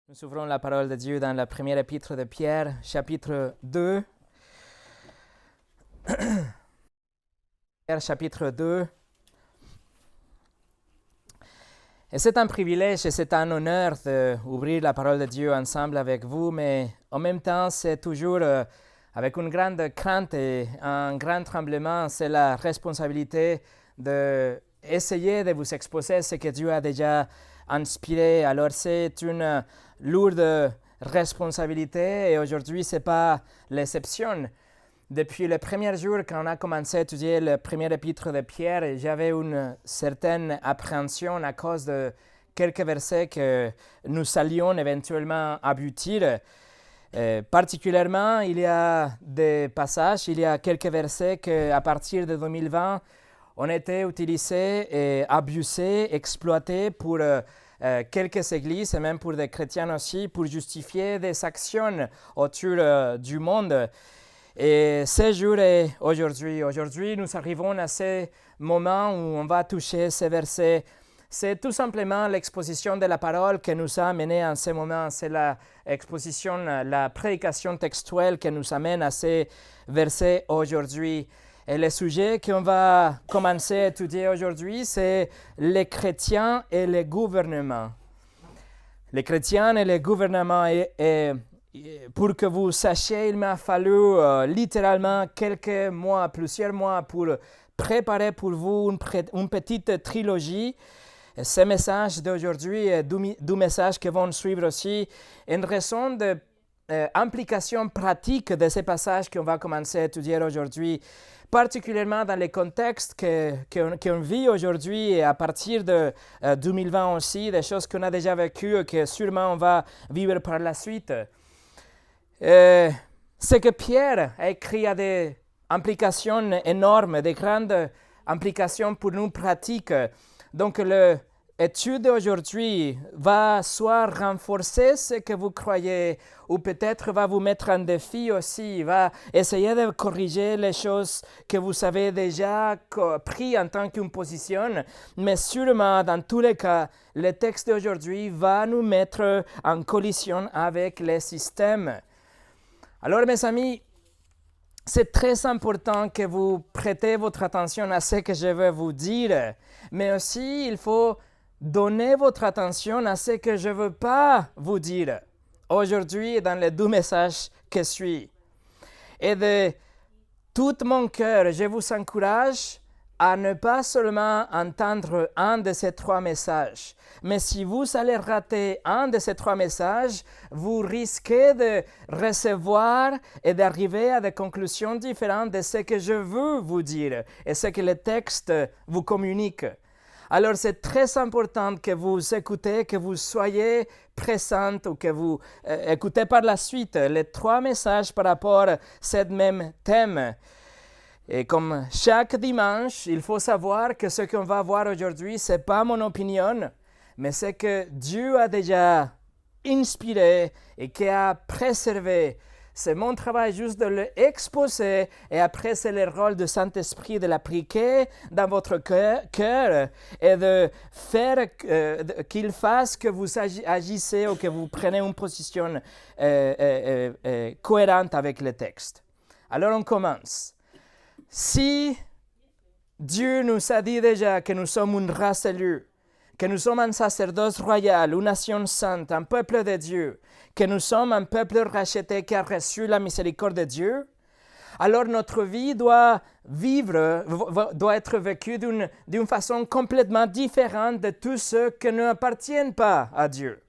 Nous ouvrons la parole de Dieu dans la première épître de Pierre, chapitre 2. Pierre, chapitre 2. Et c'est un privilège et c'est un honneur d'ouvrir la parole de Dieu ensemble avec vous, mais en même temps, c'est toujours avec une grande crainte et un grand tremblement. C'est la responsabilité d'essayer de vous exposer ce que Dieu a déjà inspiré. Alors, c'est une lourde responsabilité et aujourd'hui, ce n'est pas l'exception. Depuis le premier jour, quand on a commencé à étudier le premier épître de Pierre, j'avais une certaine appréhension à cause de quelques versets que nous allions éventuellement aboutir. Particulièrement, il y a des passages, il y a quelques versets qu'à partir de 2020, ont été utilisés et abusés, exploités pour quelques églises et même pour des chrétiens aussi, pour justifier des actions autour du monde. Et ce jour est aujourd'hui. Aujourd'hui, nous arrivons à ce moment où on va toucher ces versets. C'est tout simplement l'exposition de la parole qui nous a amenés en ce moment. C'est l'exposition, la prédication textuelle qui nous amène à ces versets aujourd'hui. Et le sujet qu'on va commencer à étudier aujourd'hui, c'est les chrétiens et les gouvernements. Les chrétiens et les gouvernements. Et pour que vous sachiez, il m'a fallu littéralement quelques mois, plusieurs mois pour préparer pour vous une petite trilogie. Ces messages d'aujourd'hui et deux messages qui vont suivre aussi, en raison de implications pratiques de ces passages qu'on va commencer à étudier aujourd'hui, particulièrement dans les contextes qu'on vit aujourd'hui et à partir de 2020 aussi, des choses qu'on a déjà vécues et que sûrement on va vivre par la suite. Ce que Pierre a écrit a des implications énormes, des grandes implications pour nous pratiques. Donc, l'étude d'aujourd'hui va soit renforcer ce que vous croyez, ou peut-être va vous mettre en défi aussi, va essayer de corriger les choses que vous avez déjà pris en tant qu'une position, mais sûrement, dans tous les cas, le texte d'aujourd'hui va nous mettre en collision avec les systèmes. Alors, mes amis, c'est très important que vous prêtez votre attention à ce que je vais vous dire, mais aussi il faut donner votre attention à ce que je ne veux pas vous dire aujourd'hui dans les deux messages qui suivent. Et de tout mon cœur, je vous encourage à ne pas seulement entendre un de ces trois messages, mais si vous allez rater un de ces trois messages, vous risquez de recevoir et d'arriver à des conclusions différentes de ce que je veux vous dire et ce que le texte vous communique. Alors c'est très important que vous écoutez, que vous soyez présente ou que vous écoutez par la suite les trois messages par rapport à ce même thème. Et comme chaque dimanche, il faut savoir que ce qu'on va voir aujourd'hui, ce n'est pas mon opinion, mais c'est que Dieu a déjà inspiré et qui a préservé. C'est mon travail juste de l'exposer et après c'est le rôle du Saint-Esprit de l'appliquer dans votre cœur et de faire qu'il fasse que vous agissez ou que vous prenez une position cohérente avec le texte. Alors on commence. Si Dieu nous a dit déjà que nous sommes une race élue, que nous sommes un sacerdoce royal, une nation sainte, un peuple de Dieu, que nous sommes un peuple racheté qui a reçu la miséricorde de Dieu, alors notre vie doit être vécue d'une façon complètement différente de tous ceux qui n'appartiennent pas à Dieu.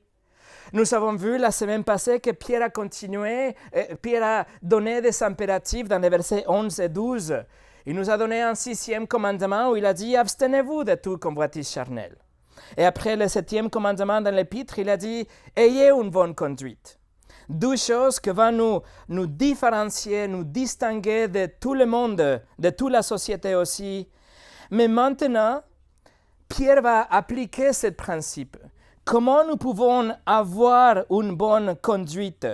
Nous avons vu la semaine passée que Pierre a continué, Pierre a donné des impératifs dans les versets 11 et 12. Il nous a donné un 6e commandement où il a dit « Abstenez-vous de tout convoitise charnelle ». Et après le 7e commandement dans l'épître, il a dit « Ayez une bonne conduite ». Deux choses qui vont nous différencier, nous distinguer de tout le monde, de toute la société aussi. Mais maintenant, Pierre va appliquer ce principe. Comment nous pouvons avoir une bonne conduite?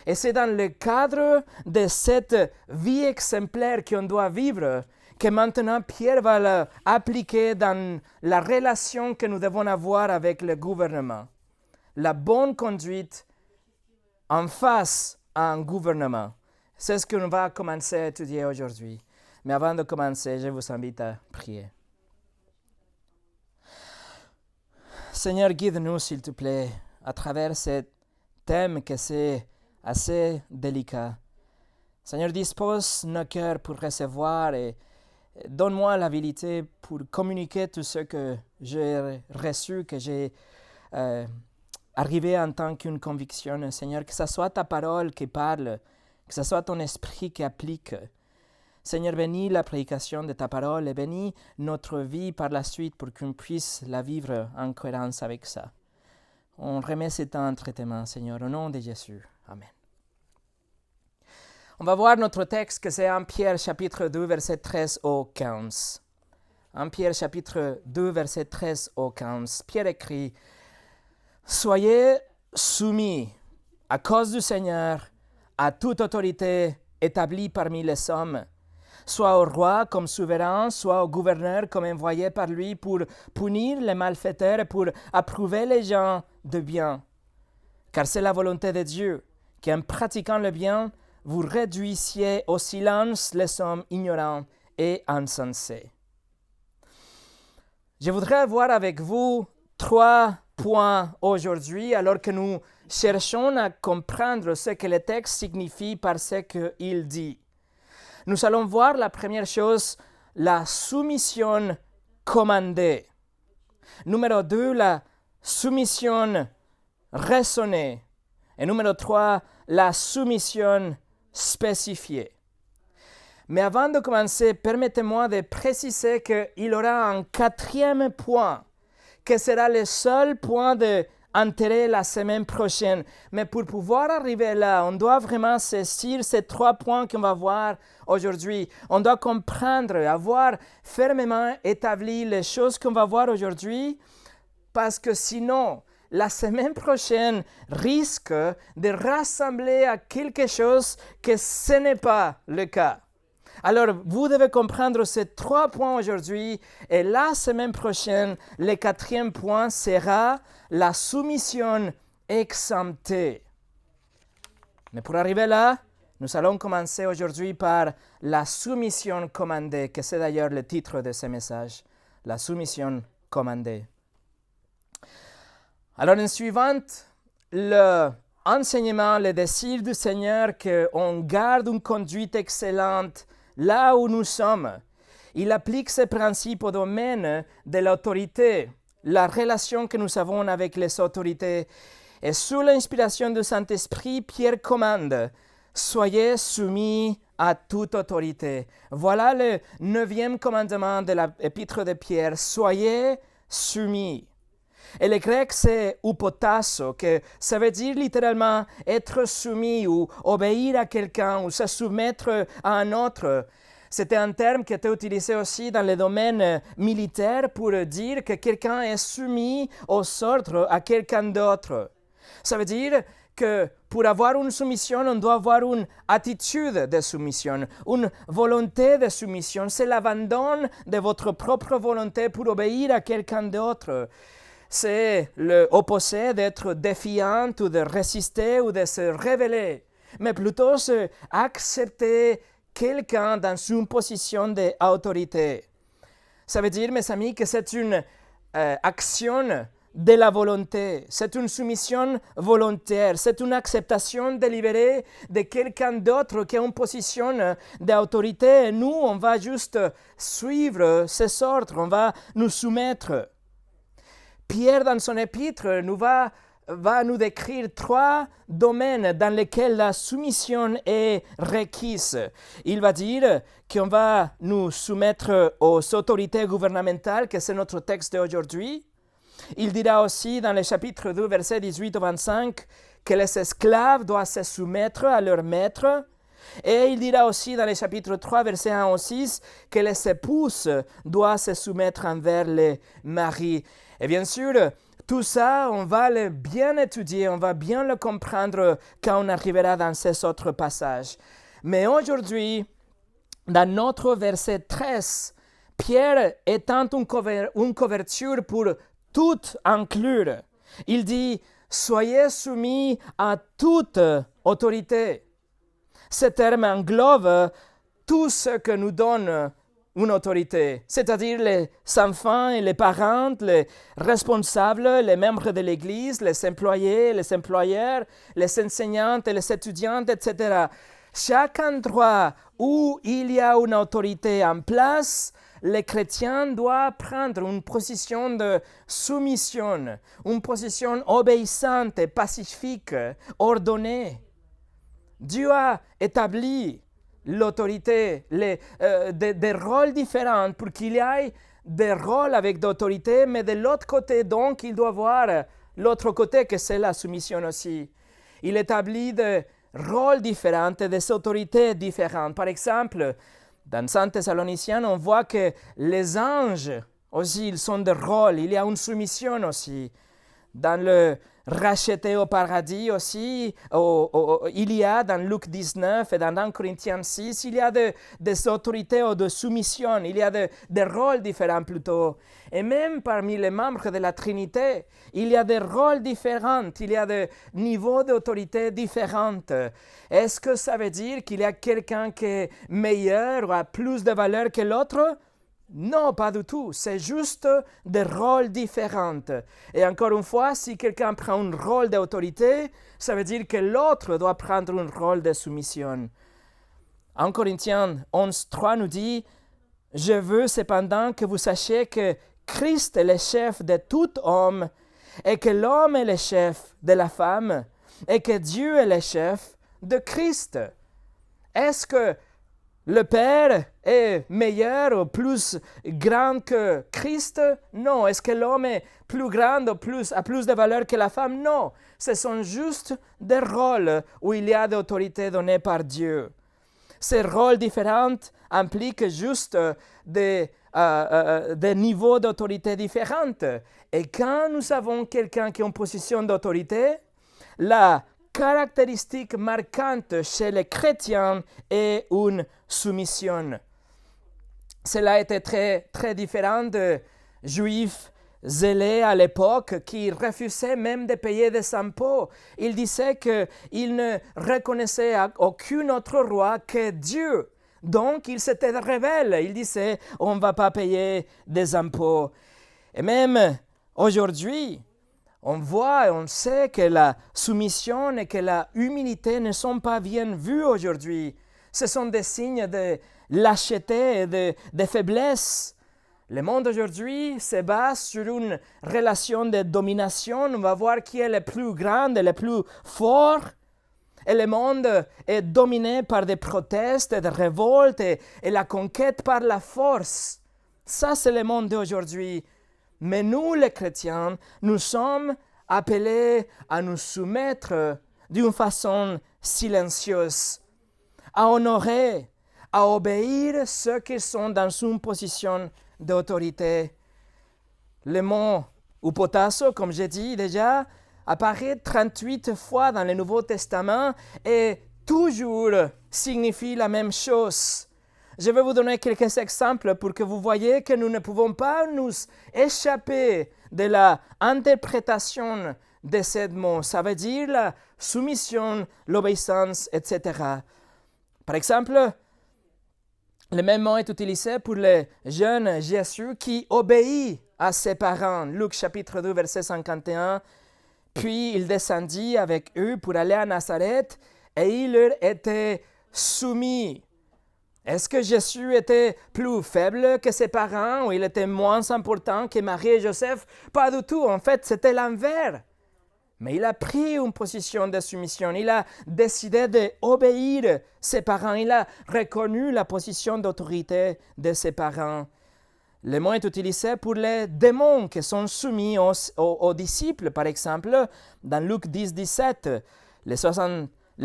Et c'est dans le cadre de cette vie exemplaire qu'on doit vivre que maintenant Pierre va l'appliquer dans la relation que nous devons avoir avec le gouvernement. la bonne conduite en face à un gouvernement. C'est ce qu'on va commencer à étudier aujourd'hui. Mais avant de commencer, je vous invite à prier. Seigneur, guide-nous, s'il te plaît, à travers ce thème que c'est assez délicat. Seigneur, dispose nos cœurs pour recevoir et donne-moi l'habilité pour communiquer tout ce que j'ai reçu, que j'ai arrivé en tant qu'une conviction. Seigneur, que ce soit ta parole qui parle, que ce soit ton esprit qui applique. Seigneur, bénis la prédication de ta parole et bénis notre vie par la suite pour qu'on puisse la vivre en cohérence avec ça. On remet ce temps entre tes mains, Seigneur, au nom de Jésus. Amen. On va voir notre texte que c'est 1 Pierre chapitre 2, verset 13 au 15. 1 Pierre chapitre 2, verset 13 au 15. Pierre écrit « Soyez soumis à cause du Seigneur à toute autorité établie parmi les hommes, soit au roi comme souverain, soit au gouverneur comme envoyé par lui pour punir les malfaiteurs et pour approuver les gens de bien. Car c'est la volonté de Dieu qu'en pratiquant le bien, vous réduisiez au silence les hommes ignorants et insensés. » Je voudrais voir avec vous 3 points aujourd'hui, alors que nous cherchons à comprendre ce que le texte signifie par ce qu'il dit. Nous allons voir la première chose, la soumission commandée. Numéro 2, la soumission raisonnée. Et numéro 3, la soumission spécifiée. Mais avant de commencer, permettez-moi de préciser qu'il y aura un 4e point, qui sera le seul point d'intérêt la semaine prochaine. Mais pour pouvoir arriver là, on doit vraiment saisir ces 3 points qu'on va voir aujourd'hui. On doit comprendre, avoir fermement établi les choses qu'on va voir aujourd'hui, parce que sinon, la semaine prochaine risque de rassembler à quelque chose que ce n'est pas le cas. Alors, vous devez comprendre ces 3 points aujourd'hui et la semaine prochaine, le 4e point sera la soumission exemptée. Mais pour arriver là, nous allons commencer aujourd'hui par la soumission commandée, que c'est d'ailleurs le titre de ce message, la soumission commandée. Alors, en suivant l'enseignement, le désir du Seigneur qu'on garde une conduite excellente là où nous sommes, il applique ces principes au domaine de l'autorité, la relation que nous avons avec les autorités. Et sous l'inspiration du Saint-Esprit, Pierre commande « Soyez soumis à toute autorité ». Voilà le 9e commandement de l'épître de Pierre « Soyez soumis ». Et le grec, c'est upotasso, que ça veut dire littéralement être soumis ou obéir à quelqu'un ou se soumettre à un autre. C'était un terme qui était utilisé aussi dans le domaine militaire pour dire que quelqu'un est soumis aux ordres à quelqu'un d'autre. Ça veut dire que pour avoir une soumission, on doit avoir une attitude de soumission, une volonté de soumission. C'est l'abandon de votre propre volonté pour obéir à quelqu'un d'autre. C'est l'opposé d'être défiant ou de résister ou de se révéler, mais plutôt accepter quelqu'un dans une position d'autorité. Ça veut dire, mes amis, que c'est une action de la volonté, c'est une soumission volontaire, c'est une acceptation délibérée de quelqu'un d'autre qui a une position d'autorité. Et nous, on va juste suivre ses ordres, on va nous soumettre. Pierre, dans son épître, va nous décrire 3 domaines dans lesquels la soumission est requise. Il va dire qu'on va nous soumettre aux autorités gouvernementales, que c'est notre texte d'aujourd'hui. Il dira aussi dans le chapitre 2, versets 18 au 25, que les esclaves doivent se soumettre à leur maître. Et il dira aussi dans le chapitre 3, versets 1 au 6, que les épouses doivent se soumettre envers les maris. Et bien sûr, tout ça, on va le bien étudier, on va bien le comprendre quand on arrivera dans ces autres passages. Mais aujourd'hui, dans notre verset 13, Pierre étend une couverture pour tout inclure. Il dit, soyez soumis à toute autorité. Ce terme englobe tout ce que nous donne une autorité, c'est-à-dire les enfants et les parents, les responsables, les membres de l'Église, les employés, les employeurs, les enseignantes et les étudiantes, etc. Chaque endroit où il y a une autorité en place, les chrétiens doivent prendre une position de soumission, une position obéissante, pacifique, ordonnée. Dieu a établi l'autorité, des rôles différents pour qu'il y ait des rôles avec d'autorité, mais de l'autre côté, donc, il doit voir l'autre côté que c'est la soumission aussi. Il établit des rôles différents et des autorités différentes. Par exemple, dans 1 Thessaloniciens, on voit que les anges aussi, ils sont des rôles, il y a une soumission aussi. Dans le racheté au paradis aussi, il y a dans Luc 19 et dans 1 Corinthiens 6, il y a des autorités ou de soumission, il y a des rôles différents plutôt. Et même parmi les membres de la Trinité, il y a des rôles différents, il y a des niveaux d'autorité différents. Est-ce que ça veut dire qu'il y a quelqu'un qui est meilleur ou a plus de valeur que l'autre? Non, pas du tout. C'est juste des rôles différents. Et encore une fois, si quelqu'un prend un rôle d'autorité, ça veut dire que l'autre doit prendre un rôle de soumission. En Corinthiens 11.3 nous dit « Je veux cependant que vous sachiez que Christ est le chef de tout homme, et que l'homme est le chef de la femme, et que Dieu est le chef de Christ. » Est-ce que le Père est meilleur ou plus grand que Christ? Non. Est-ce que l'homme est plus grand ou a plus de valeur que la femme? Non. Ce sont juste des rôles où il y a d'autorité donnée par Dieu. Ces rôles différents impliquent juste des niveaux d'autorité différents. Et quand nous avons quelqu'un qui est en position d'autorité, la caractéristique marquante chez les chrétiens est une soumission. Cela était très, très différent de juifs zélés à l'époque qui refusaient même de payer des impôts. Ils disaient qu'ils ne reconnaissaient aucun autre roi que Dieu. Donc, ils s'étaient rebelles. Ils disaient, on ne va pas payer des impôts. Et même aujourd'hui, on voit et on sait que la soumission et que la humilité ne sont pas bien vues aujourd'hui. Ce sont des signes de lâcheté et de faiblesse. Le monde aujourd'hui se base sur une relation de domination. On va voir qui est le plus grand et le plus fort. Et le monde est dominé par des protestes, des révoltes et la conquête par la force. Ça, c'est le monde d'aujourd'hui. Mais nous, les chrétiens, nous sommes appelés à nous soumettre d'une façon silencieuse, à honorer, à obéir ceux qui sont dans une position d'autorité. Le mot hupotasso, comme j'ai dit déjà, apparaît 38 fois dans le Nouveau Testament et toujours signifie la même chose. Je vais vous donner quelques exemples pour que vous voyez que nous ne pouvons pas nous échapper de l'interprétation de ces mots. Ça veut dire la soumission, l'obéissance, etc. Par exemple, le même mot est utilisé pour le jeune Jésus qui obéit à ses parents. Luc chapitre 2, verset 51. Puis il descendit avec eux pour aller à Nazareth et il leur était soumis. Est-ce que Jésus était plus faible que ses parents ou il était moins important que Marie et Joseph? Pas du tout. En fait, c'était l'envers. Mais il a pris une position de soumission. Il a décidé d'obéir ses parents. Il a reconnu la position d'autorité de ses parents. Le mot est utilisé pour les démons qui sont soumis aux disciples. Par exemple, dans Luc 10, 17, les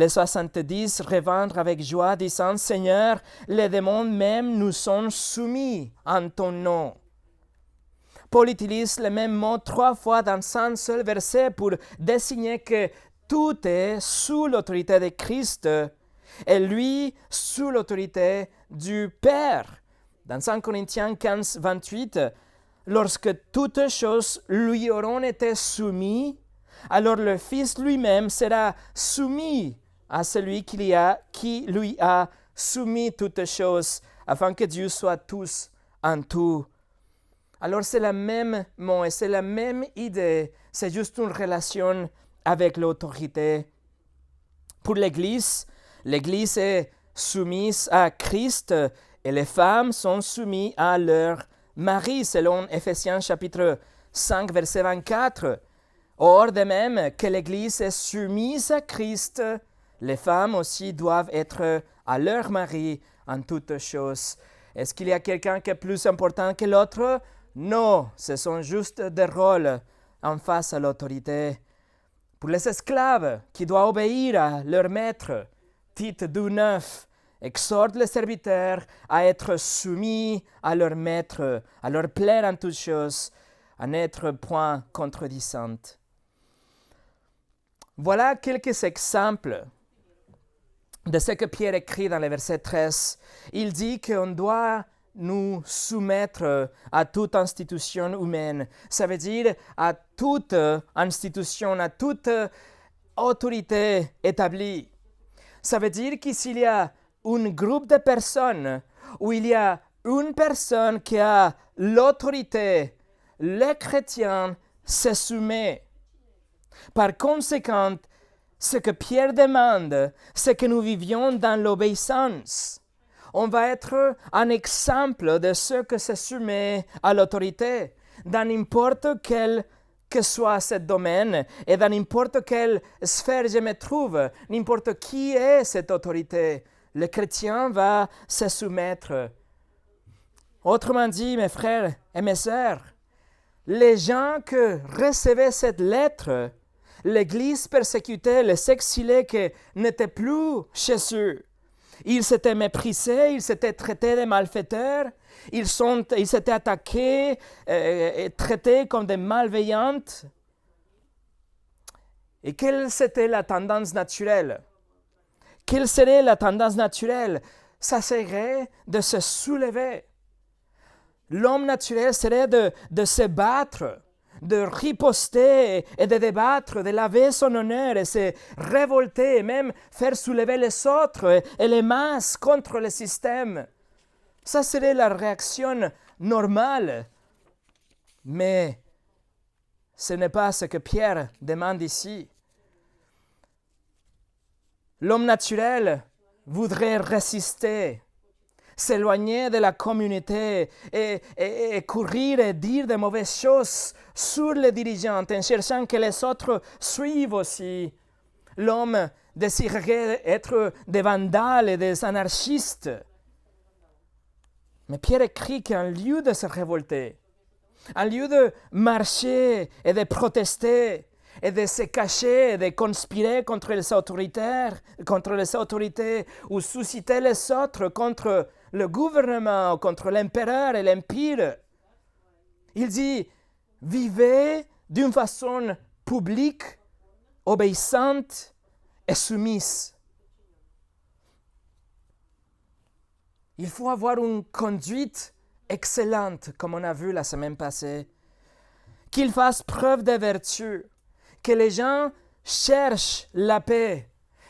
70 revendent avec joie, disant « Seigneur, les démons même nous sont soumis en ton nom. » Paul utilise le même mot 3 fois dans un seul verset pour désigner que tout est sous l'autorité de Christ et lui sous l'autorité du Père. Dans 1 Corinthiens 15, 28, lorsque toutes choses lui auront été soumises, alors le Fils lui-même sera soumis à celui qui lui a soumis toutes choses, afin que Dieu soit tous en tout. Alors c'est le même mot et c'est la même idée, c'est juste une relation avec l'autorité. Pour l'Église, l'Église est soumise à Christ et les femmes sont soumises à leur mari, selon Éphésiens chapitre 5, verset 24. Or, de même que l'Église est soumise à Christ, les femmes aussi doivent être à leur mari en toutes choses. Est-ce qu'il y a quelqu'un qui est plus important que l'autre? Non, ce sont juste des rôles en face à l'autorité. Pour les esclaves qui doivent obéir à leur maître, Tite 2,9 exhorte les serviteurs à être soumis à leur maître, à leur plaire en toutes choses, à n'être point contredisante. Voilà quelques exemples de ce que Pierre écrit dans le verset 13. Il dit qu'on doit nous soumettre à toute institution humaine. Ça veut dire à toute institution, à toute autorité établie. Ça veut dire qu'ici il y a un groupe de personnes où il y a une personne qui a l'autorité, les chrétiens se soumettent. Par conséquent, ce que Pierre demande, c'est que nous vivions dans l'obéissance. On va être un exemple de ceux qui se soumettent à l'autorité, dans n'importe quel que soit ce domaine et dans n'importe quelle sphère je me trouve, n'importe qui est cette autorité, le chrétien va se soumettre. Autrement dit, mes frères et mes sœurs, les gens qui recevaient cette lettre, l'Église persécutée, les exilés qui n'étaient plus chez eux, ils s'étaient méprisés, ils s'étaient traités de malfaiteurs, ils s'étaient attaqués et traités comme des malveillantes. Et quelle était la tendance naturelle? Quelle serait la tendance naturelle? Ça serait de se soulever. L'homme naturel serait de se battre, de riposter et de débattre, de laver son honneur et se révolter et même faire soulever les autres et les masses contre le système. Ça serait la réaction normale. Mais ce n'est pas ce que Pierre demande ici. L'homme naturel voudrait résister, s'éloigner de la communauté et courir et dire de mauvaises choses sur les dirigeants en cherchant que les autres suivent aussi. L'homme désirerait être des vandales et des anarchistes. Mais Pierre écrit qu'en lieu de se révolter, en lieu de marcher et de protester, et de se cacher, et de conspirer contre les autorités, ou susciter les autres contre le gouvernement, contre l'empereur et l'empire. Il dit, vivez d'une façon publique, obéissante et soumise. Il faut avoir une conduite excellente, comme on a vu la semaine passée, qu'il fasse preuve de vertu, que les gens cherchent la paix,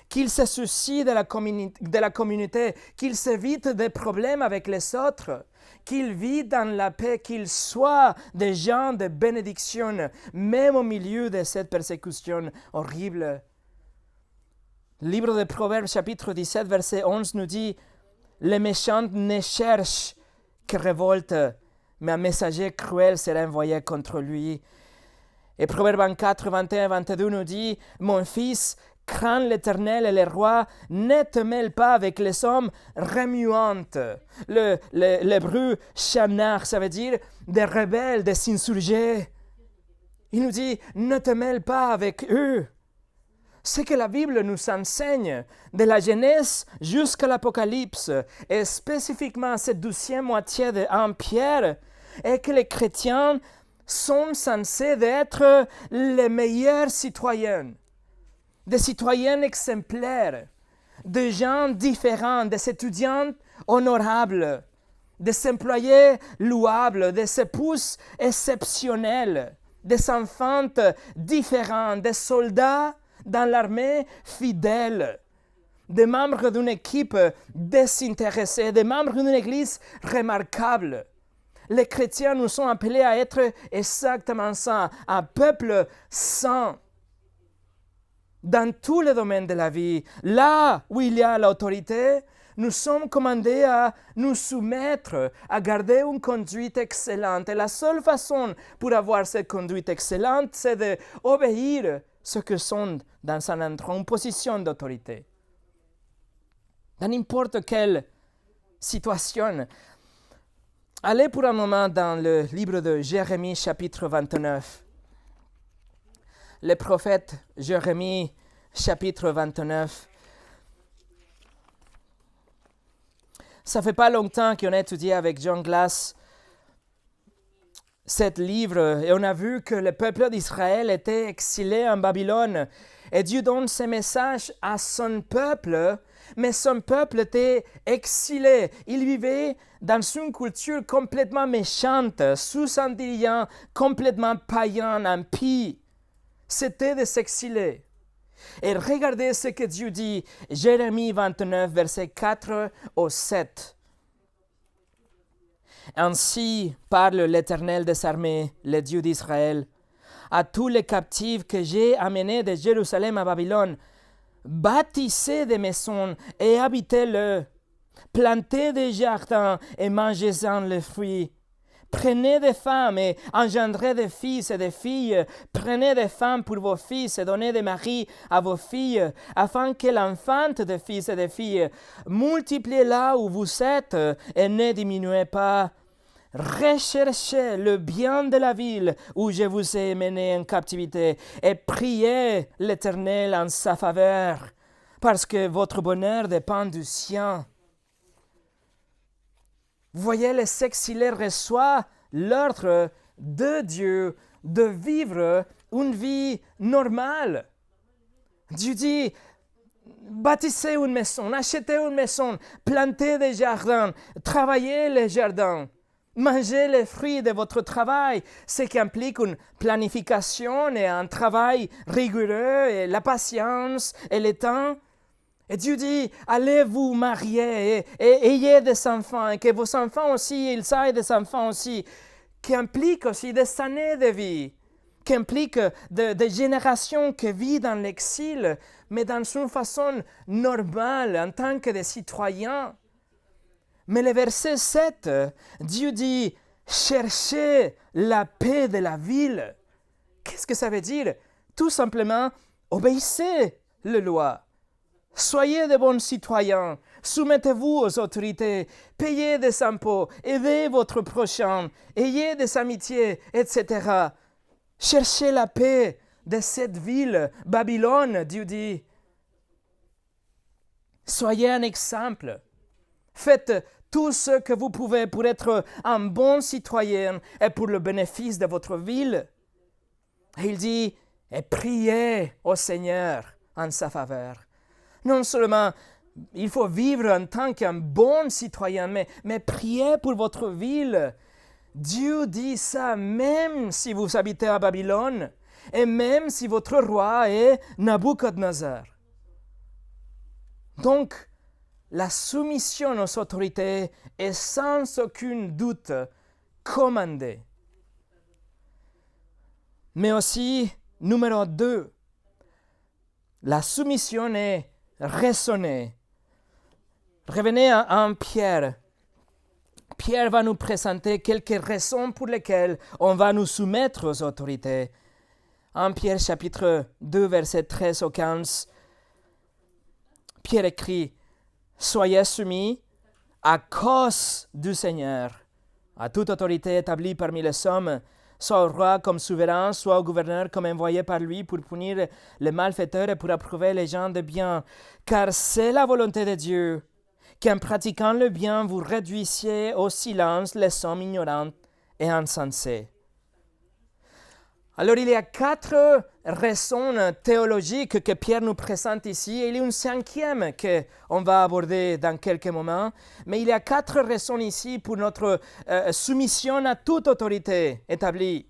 qu'ils se soucient de la communauté, qu'ils s'évitent des problèmes avec les autres, qu'ils vivent dans la paix, qu'ils soient des gens de bénédiction, même au milieu de cette persécution horrible. Le livre de Proverbes, chapitre 17, verset 11, nous dit « Les méchants ne cherchent que révolte, mais un messager cruel sera envoyé contre lui. » Et Proverbe 24, 21, 22 nous dit « Mon fils, crains l'Éternel et les rois, ne te mêle pas avec les hommes remuantes. » L'hébreu chanard, ça veut dire des rebelles, des insurgés. Il nous dit « Ne te mêle pas avec eux. » Ce que la Bible nous enseigne, de la Genèse jusqu'à l'Apocalypse, et spécifiquement cette 12e moitié de 1 Pierre, est que les chrétiens sont censés être les meilleurs citoyens, des citoyens exemplaires, des gens différents, des étudiants honorables, des employés louables, des épouses exceptionnelles, des enfants différents, des soldats dans l'armée fidèles, des membres d'une équipe désintéressée, des membres d'une église remarquable. Les chrétiens nous sont appelés à être exactement ça, un peuple saint dans tous les domaines de la vie. Là où il y a l'autorité, nous sommes commandés à nous soumettre, à garder une conduite excellente. Et la seule façon pour avoir cette conduite excellente, c'est d'obéir ceux qui sont dans un endroit, une position d'autorité. Dans n'importe quelle situation. Allez pour un moment dans le livre de Jérémie, chapitre 29. Le prophète Jérémie, chapitre 29. Ça fait pas longtemps qu'on a étudié avec John Glass cet livre et on a vu que le peuple d'Israël était exilé en Babylone. Et Dieu donne ce message à son peuple, mais son peuple était exilé. Il vivait dans une culture complètement méchante, sous un dirigeant complètement païen, impie. C'était de s'exiler. Et regardez ce que Dieu dit, Jérémie 29, versets 4 au 7. Ainsi parle l'Éternel des armées, le Dieu d'Israël, à tous les captifs que j'ai amenés de Jérusalem à Babylone. Bâtissez des maisons et habitez-le. Plantez des jardins et mangez-en les fruits. Prenez des femmes et engendrez des fils et des filles. Prenez des femmes pour vos fils et donnez des maris à vos filles, afin que l'enfante des fils et des filles multipliez là où vous êtes et ne diminuez pas. Recherchez le bien de la ville où je vous ai mené en captivité et priez l'Éternel en sa faveur, parce que votre bonheur dépend du sien. Vous voyez, les exilés reçoivent l'ordre de Dieu de vivre une vie normale. Dieu dit, bâtissez une maison, achetez une maison, plantez des jardins, travaillez les jardins, mangez les fruits de votre travail, ce qui implique une planification et un travail rigoureux et la patience et le temps. Et Dieu dit, allez vous marier et ayez des enfants, et que vos enfants aussi, ils aient des enfants aussi, qui implique aussi des années de vie, qui implique des générations qui vivent dans l'exil, mais dans une façon normale, en tant que des citoyens. Mais le verset 7, Dieu dit, cherchez la paix de la ville. Qu'est-ce que ça veut dire? Tout simplement, obéissez les lois. Soyez de bons citoyens, soumettez-vous aux autorités, payez des impôts, aidez votre prochain, ayez des amitiés, etc. Cherchez la paix de cette ville, Babylone, Dieu dit. Soyez un exemple. Faites tout ce que vous pouvez pour être un bon citoyen et pour le bénéfice de votre ville. Et il dit, et priez au Seigneur en sa faveur. Non seulement il faut vivre en tant qu'un bon citoyen, mais priez pour votre ville. Dieu dit ça même si vous habitez à Babylone et même si votre roi est Nabuchodonosor. Donc, la soumission aux autorités est sans aucun doute commandée. Mais aussi, numéro 2, la soumission est raisonnée. Revenez à Pierre. Pierre va nous présenter quelques raisons pour lesquelles on va nous soumettre aux autorités. En Pierre chapitre 2, versets 13 au 15, Pierre écrit, « Soyez soumis à cause du Seigneur, à toute autorité établie parmi les hommes, soit au roi comme souverain, soit au gouverneur comme envoyé par lui pour punir les malfaiteurs et pour approuver les gens de bien. Car c'est la volonté de Dieu qu'en pratiquant le bien, vous réduisiez au silence les hommes ignorants et insensés. » Alors il y a 4 raisons théologiques que Pierre nous présente ici, et il y a une 5e qu'on va aborder dans quelques moments, mais il y a 4 raisons ici pour notre soumission à toute autorité établie.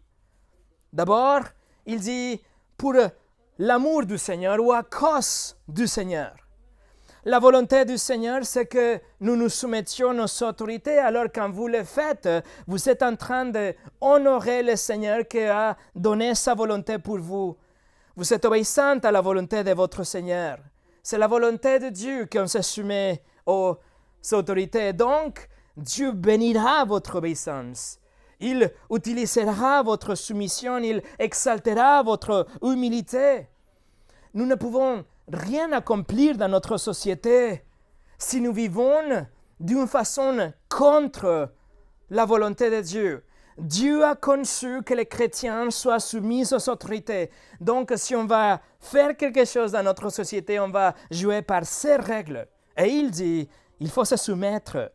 D'abord, il dit pour l'amour du Seigneur ou à cause du Seigneur. La volonté du Seigneur, c'est que nous nous soumettions aux autorités. Alors quand vous le faites, vous êtes en train d'honorer le Seigneur qui a donné sa volonté pour vous. Vous êtes obéissant à la volonté de votre Seigneur. C'est la volonté de Dieu qu'on se soumet aux autorités. Donc, Dieu bénira votre obéissance. Il utilisera votre soumission, il exaltera votre humilité. Nous ne pouvons rien accomplir dans notre société si nous vivons d'une façon contre la volonté de Dieu. Dieu a conçu que les chrétiens soient soumis aux autorités. Donc, si on va faire quelque chose dans notre société, on va jouer par ces règles. Et il dit, il faut se soumettre.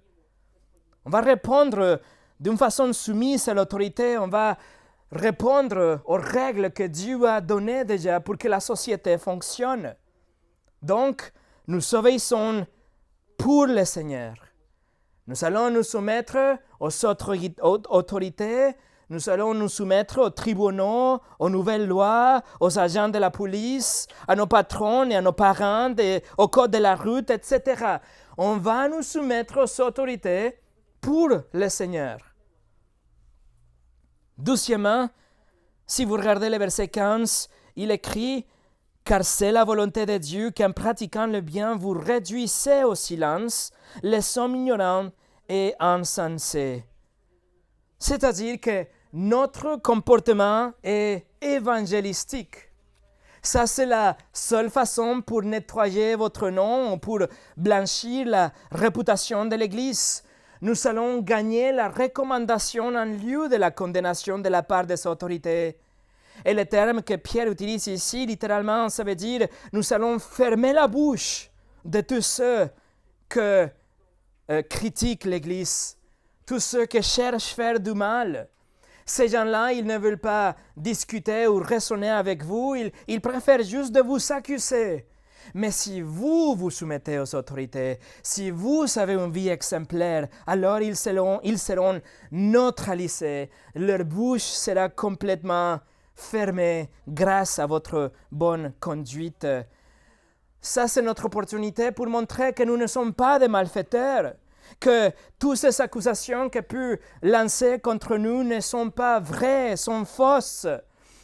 On va répondre d'une façon soumise à l'autorité. On va répondre aux règles que Dieu a données déjà pour que la société fonctionne. Donc, nous obéissons pour le Seigneur. Nous allons nous soumettre aux autorités, nous allons nous soumettre aux tribunaux, aux nouvelles lois, aux agents de la police, à nos patrons et à nos parents, au code de la route, etc. On va nous soumettre aux autorités pour le Seigneur. Deuxièmement, si vous regardez le verset 15, il écrit « Car c'est la volonté de Dieu qu'en pratiquant le bien, vous réduisez au silence les hommes ignorants et insensés. » C'est-à-dire que notre comportement est évangélistique. Ça, c'est la seule façon pour nettoyer votre nom ou pour blanchir la réputation de l'Église. Nous allons gagner la recommandation en lieu de la condamnation de la part des autorités. Et le terme que Pierre utilise ici, littéralement, ça veut dire « nous allons fermer la bouche de tous ceux qui critiquent l'Église, tous ceux qui cherchent à faire du mal. » Ces gens-là, ils ne veulent pas discuter ou raisonner avec vous, ils préfèrent juste de vous accuser. Mais si vous vous soumettez aux autorités, si vous avez une vie exemplaire, alors ils seront neutralisés. Leur bouche sera complètement fermée grâce à votre bonne conduite. Ça, c'est notre opportunité pour montrer que nous ne sommes pas des malfaiteurs, que toutes ces accusations que pu lancer contre nous ne sont pas vraies, sont fausses.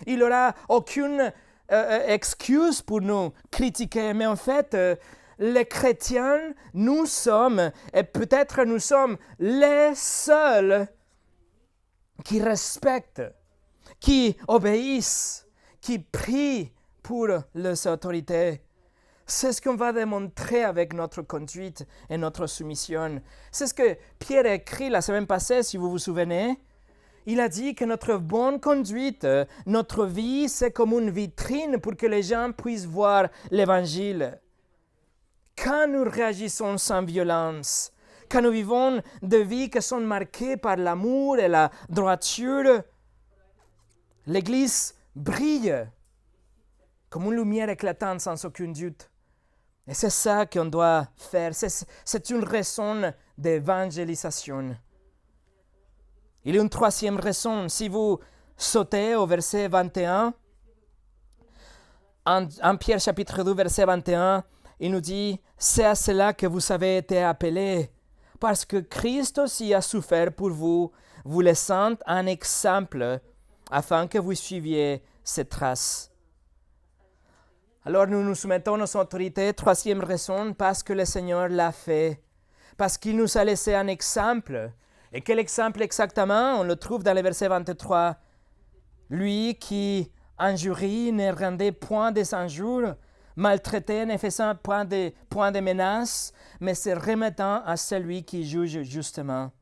Il n'y aura aucune excuse pour nous critiquer, mais en fait, les chrétiens, nous sommes, et peut-être nous sommes les seuls qui respectent, qui obéissent, qui prient pour les autorités. C'est ce qu'on va démontrer avec notre conduite et notre soumission. C'est ce que Pierre a écrit la semaine passée, si vous vous souvenez. Il a dit que notre bonne conduite, notre vie, c'est comme une vitrine pour que les gens puissent voir l'Évangile. Quand nous réagissons sans violence, quand nous vivons des vies qui sont marquées par l'amour et la droiture, l'Église brille comme une lumière éclatante sans aucun doute. Et c'est ça qu'on doit faire. C'est une raison d'évangélisation. Il y a une troisième raison. Si vous sautez au verset 21, en Pierre chapitre 2, verset 21, il nous dit « C'est à cela que vous avez été appelés, parce que Christ aussi a souffert pour vous, vous laissant un exemple, afin que vous suiviez ses traces. » Alors nous nous soumettons aux autorités. Troisième raison, parce que le Seigneur l'a fait, parce qu'il nous a laissé un exemple. Et quel exemple exactement? On le trouve dans le verset 23. Lui qui injurie ne rendait point des injures, maltraitait ne faisant point de menaces, mais se remettant à celui qui juge justement.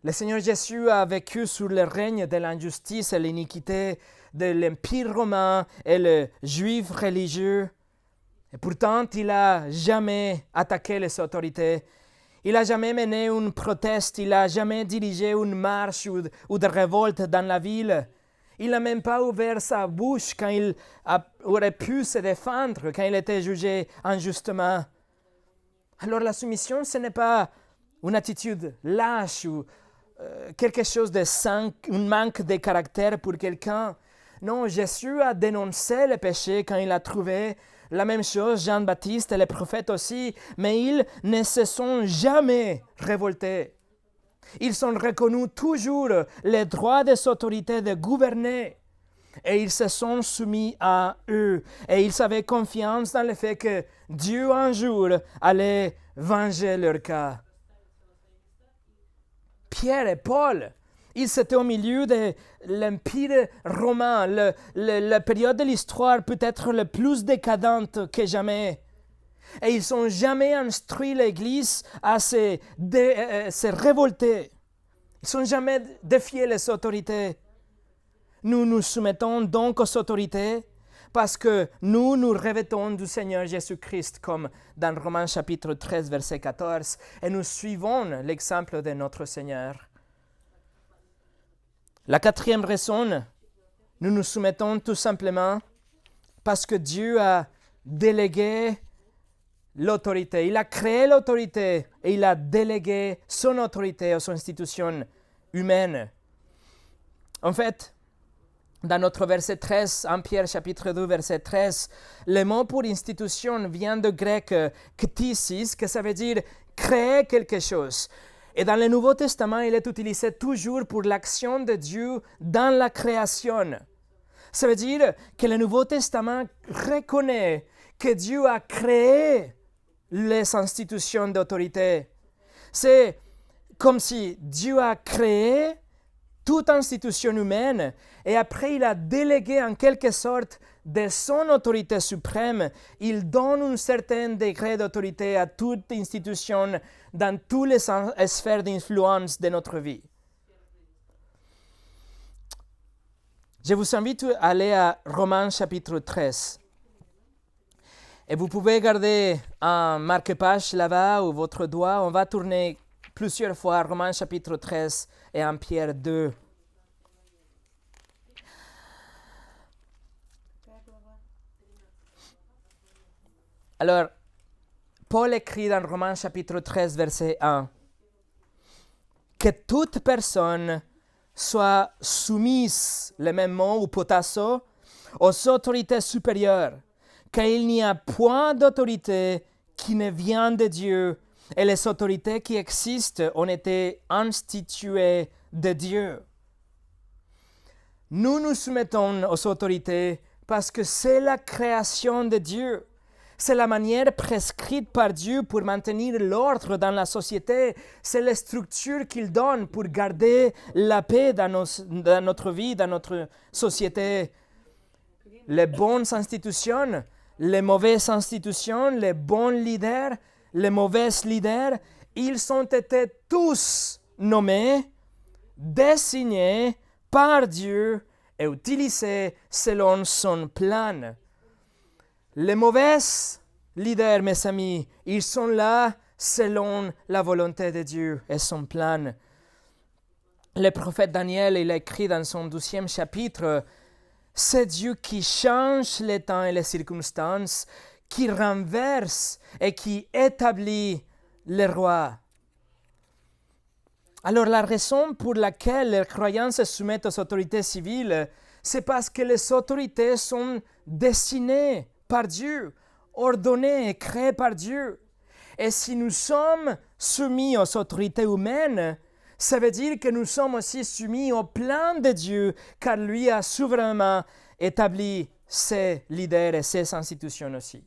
Le Seigneur Jésus a vécu sous le règne de l'injustice et l'iniquité de l'Empire romain et le juif religieux. Et pourtant, il n'a jamais attaqué les autorités. Il n'a jamais mené une proteste, il n'a jamais dirigé une marche ou de révolte dans la ville. Il n'a même pas ouvert sa bouche quand il aurait pu se défendre, quand il était jugé injustement. Alors la soumission, ce n'est pas une attitude lâche ou quelque chose de sain, un manque de caractère pour quelqu'un. Non, Jésus a dénoncé le péché quand il a trouvé la même chose, Jean-Baptiste et les prophètes aussi, mais ils ne se sont jamais révoltés. Ils ont reconnu toujours les droits des autorités de gouverner et ils se sont soumis à eux. Et ils avaient confiance dans le fait que Dieu un jour allait venger leur cas. Pierre et Paul, ils étaient au milieu de l'Empire romain, la période de l'histoire peut-être la plus décadente que jamais. Et ils n'ont jamais instruit l'Église à se révolter. Ils n'ont jamais défié les autorités. Nous nous soumettons donc aux autorités parce que nous nous revêtons du Seigneur Jésus-Christ, comme dans Romains chapitre 13, verset 14, et nous suivons l'exemple de notre Seigneur. La quatrième raison, nous nous soumettons tout simplement parce que Dieu a délégué l'autorité. Il a créé l'autorité et il a délégué son autorité aux institutions humaines. En fait, dans notre verset 13, 1 Pierre chapitre 2, verset 13, le mot pour institution vient du grec ktisis, que ça veut dire créer quelque chose. Et dans le Nouveau Testament, il est utilisé toujours pour l'action de Dieu dans la création. Ça veut dire que le Nouveau Testament reconnaît que Dieu a créé les institutions d'autorité. C'est comme si Dieu a créé toute institution humaine et après il a délégué en quelque sorte de son autorité suprême. Il donne un certain degré d'autorité à toute institution dans toutes les sphères d'influence de notre vie. Je vous invite à aller à Romains chapitre 13. Et vous pouvez garder un marque-page là-bas ou votre doigt. On va tourner plusieurs fois Romains chapitre 13 et 1 Pierre 2. Alors, Paul écrit dans Romains chapitre 13, verset 1, « Que toute personne soit soumise, le même mot ou potasso, aux autorités supérieures, car il n'y a point d'autorité qui ne vient de Dieu, et les autorités qui existent ont été instituées de Dieu. » Nous nous soumettons aux autorités parce que c'est la création de Dieu. C'est la manière prescrite par Dieu pour maintenir l'ordre dans la société. C'est la structure qu'il donne pour garder la paix dans notre vie, dans notre société. Les bonnes institutions, les mauvaises institutions, les bons leaders, les mauvais leaders, ils ont été tous nommés, désignés par Dieu et utilisés selon son plan. Les mauvais leaders, mes amis, ils sont là selon la volonté de Dieu et son plan. Le prophète Daniel, il a écrit dans son 12e chapitre, « C'est Dieu qui change les temps et les circonstances, qui renverse et qui établit les rois. » Alors la raison pour laquelle les croyants se soumettent aux autorités civiles, c'est parce que les autorités sont destinées par Dieu, ordonnées et créées par Dieu. Et si nous sommes soumis aux autorités humaines, ça veut dire que nous sommes aussi soumis au plan de Dieu, car lui a souverainement établi ses leaders et ses institutions aussi.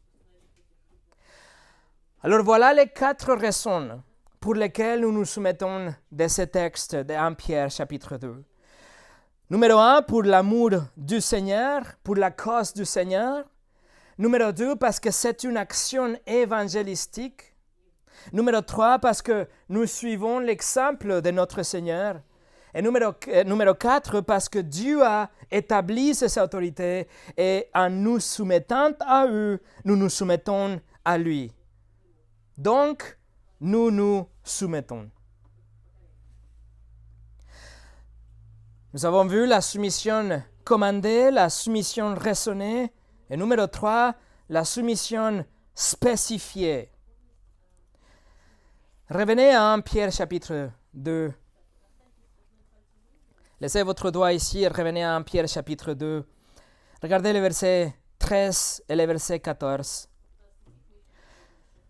Alors voilà les 4 raisons pour lesquelles nous nous soumettons de ce texte de 1 Pierre chapitre 2. Numéro 1, pour l'amour du Seigneur, pour la cause du Seigneur. Numéro 2, parce que c'est une action évangélistique. Numéro 3, parce que nous suivons l'exemple de notre Seigneur. Et numéro 4, parce que Dieu a établi ses autorités et en nous soumettant à eux, nous nous soumettons à lui. Donc, nous nous soumettons. Nous avons vu la soumission commandée, la soumission raisonnée, et numéro 3, la soumission spécifiée. Revenez à 1 Pierre chapitre 2. Laissez votre doigt ici et revenez à 1 Pierre chapitre 2. Regardez le verset 13 et le verset 14.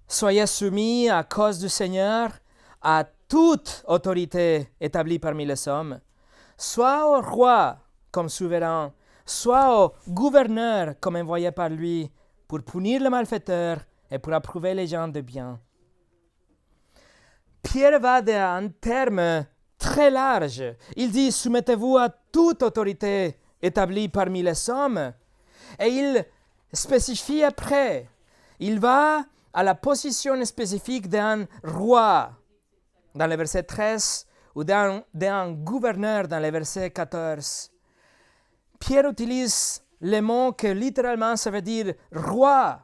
Soyez soumis à cause du Seigneur à toute autorité établie parmi les hommes, soit au roi comme souverain, soit au gouverneur comme envoyé par lui, pour punir le malfaiteur et pour approuver les gens de bien. Pierre va d'un terme très large. Il dit « Soumettez-vous à toute autorité établie parmi les hommes ». Et il spécifie après. Il va à la position spécifique d'un roi dans le verset 13 ou d'un gouverneur dans le verset 14. Pierre utilise le mot que littéralement ça veut dire roi,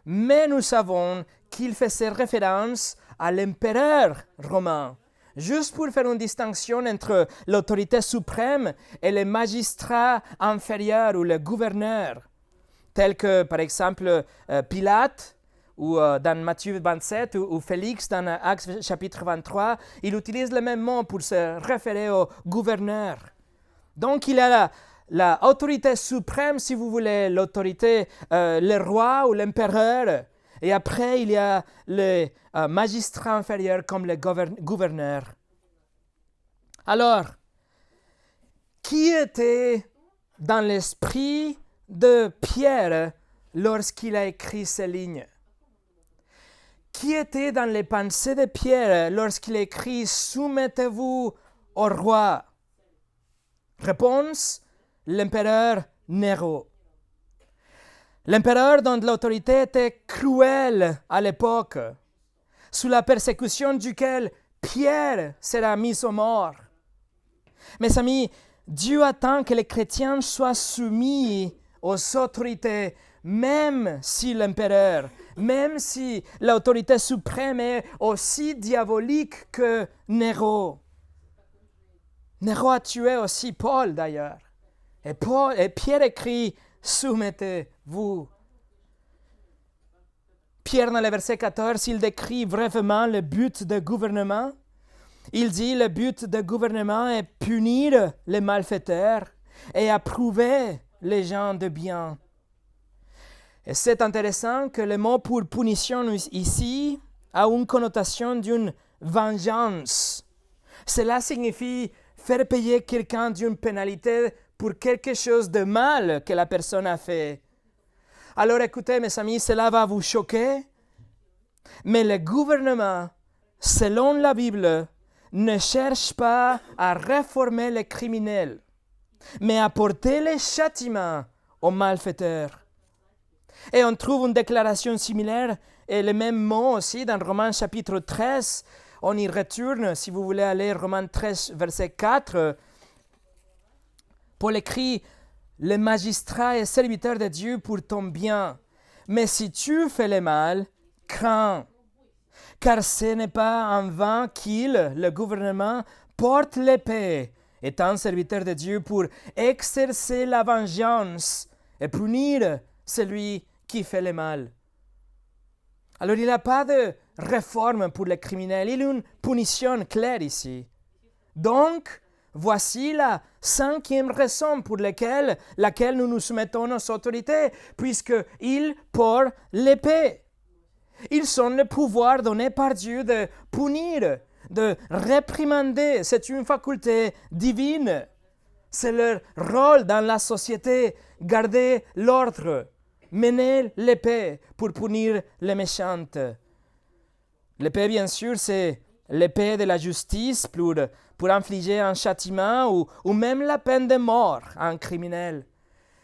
mais nous savons qu'il faisait référence à l'empereur romain, juste pour faire une distinction entre l'autorité suprême et le magistrat inférieur ou le gouverneur, tel que par exemple Pilate, ou dans Matthieu 27, ou Félix dans Actes chapitre 23, il utilise le même mot pour se référer au gouverneur. Donc il y a l'autorité suprême, si vous voulez, l'autorité, le roi ou l'empereur, et après il y a le magistrat inférieur comme le gouverneur. Alors, qui était dans l'esprit de Pierre lorsqu'il a écrit ces lignes? Qui était dans les pensées de Pierre lorsqu'il écrit « Soumettez-vous au roi » Réponse, l'empereur Néron. L'empereur dont l'autorité était cruelle à l'époque, sous la persécution duquel Pierre sera mis au mort. Mes amis, Dieu attend que les chrétiens soient soumis aux autorités, même si l'empereur, même si l'autorité suprême est aussi diabolique que Néron. Néron a tué aussi Paul d'ailleurs. Et Pierre écrit « Soumettez-vous ». Pierre, dans le verset 14, il décrit brièvement le but du gouvernement. Il dit le but du gouvernement est punir les malfaiteurs et approuver les gens de bien. Et c'est intéressant que le mot pour punition ici a une connotation d'une vengeance. Cela signifie faire payer quelqu'un d'une pénalité pour quelque chose de mal que la personne a fait. Alors écoutez mes amis, cela va vous choquer, mais le gouvernement, selon la Bible, ne cherche pas à réformer les criminels, mais à porter les châtiments aux malfaiteurs. Et on trouve une déclaration similaire et le même mot aussi dans Romains chapitre 13. On y retourne, si vous voulez aller, Romains 13, verset 4. Paul écrit « Le magistrat est serviteur de Dieu pour ton bien, mais si tu fais le mal, crains. Car ce n'est pas en vain qu'il, le gouvernement, porte l'épée, étant serviteur de Dieu pour exercer la vengeance et punir celui qui fait le mal. » Alors il n'y a pas de réforme pour les criminels, il y a une punition claire ici. Donc, voici la 5e raison pour laquelle nous nous soumettons aux autorités, puisqu'ils portent l'épée. Ils ont le pouvoir donné par Dieu de punir, de réprimander. C'est une faculté divine. C'est leur rôle dans la société, garder l'ordre, mener l'épée pour punir les méchants. L'épée, bien sûr, c'est l'épée de la justice pour infliger un châtiment ou même la peine de mort à un criminel.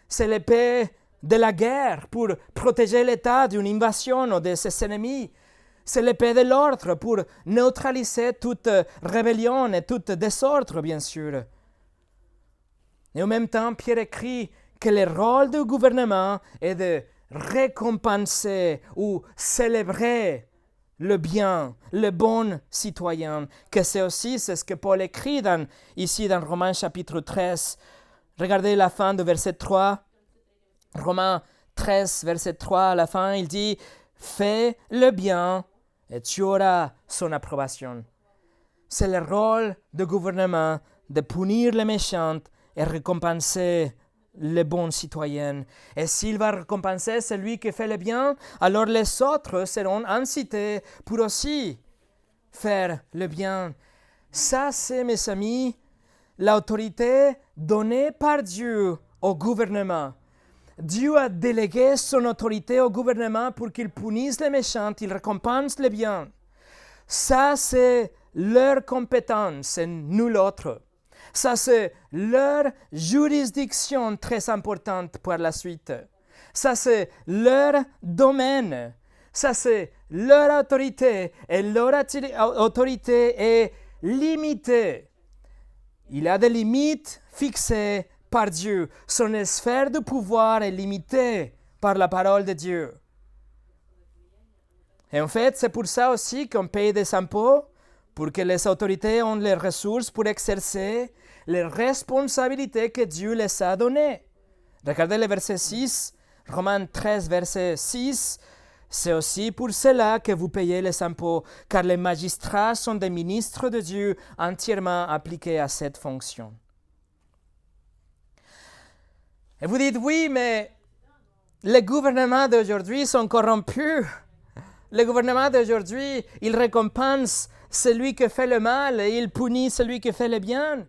C'est l'épée de la guerre pour protéger l'État d'une invasion ou de ses ennemis. C'est l'épée de l'ordre pour neutraliser toute rébellion et tout désordre, bien sûr. Et en même temps, Pierre écrit que le rôle du gouvernement est de récompenser ou célébrer le bien, le bon citoyen, que c'est ce que Paul écrit ici dans Romains chapitre 13. Regardez la fin du verset 3. Romains 13, verset 3, à la fin, il dit « Fais le bien et tu auras son approbation. » C'est le rôle du gouvernement de punir les méchants et récompenser les bons citoyens. Et s'il va récompenser celui qui fait le bien, alors les autres seront incités pour aussi faire le bien. Ça, c'est, mes amis, l'autorité donnée par Dieu au gouvernement. Dieu a délégué son autorité au gouvernement pour qu'il punisse les méchants, il récompense les biens. Ça, c'est leur compétence et nul autre. Ça, c'est leur juridiction très importante pour la suite. Ça, c'est leur domaine. Ça, c'est leur autorité. Et leur autorité est limitée. Il y a des limites fixées par Dieu. Son sphère de pouvoir est limitée par la parole de Dieu. Et en fait, c'est pour ça aussi qu'on paye des impôts, pour que les autorités aient les ressources pour exercer les responsabilités que Dieu les a données. Regardez le verset 6, Romains 13, verset 6. C'est aussi pour cela que vous payez les impôts, car les magistrats sont des ministres de Dieu entièrement appliqués à cette fonction. Et vous dites, oui, mais les gouvernements d'aujourd'hui sont corrompus. Le gouvernement d'aujourd'hui, il récompense celui qui fait le mal et il punit celui qui fait le bien.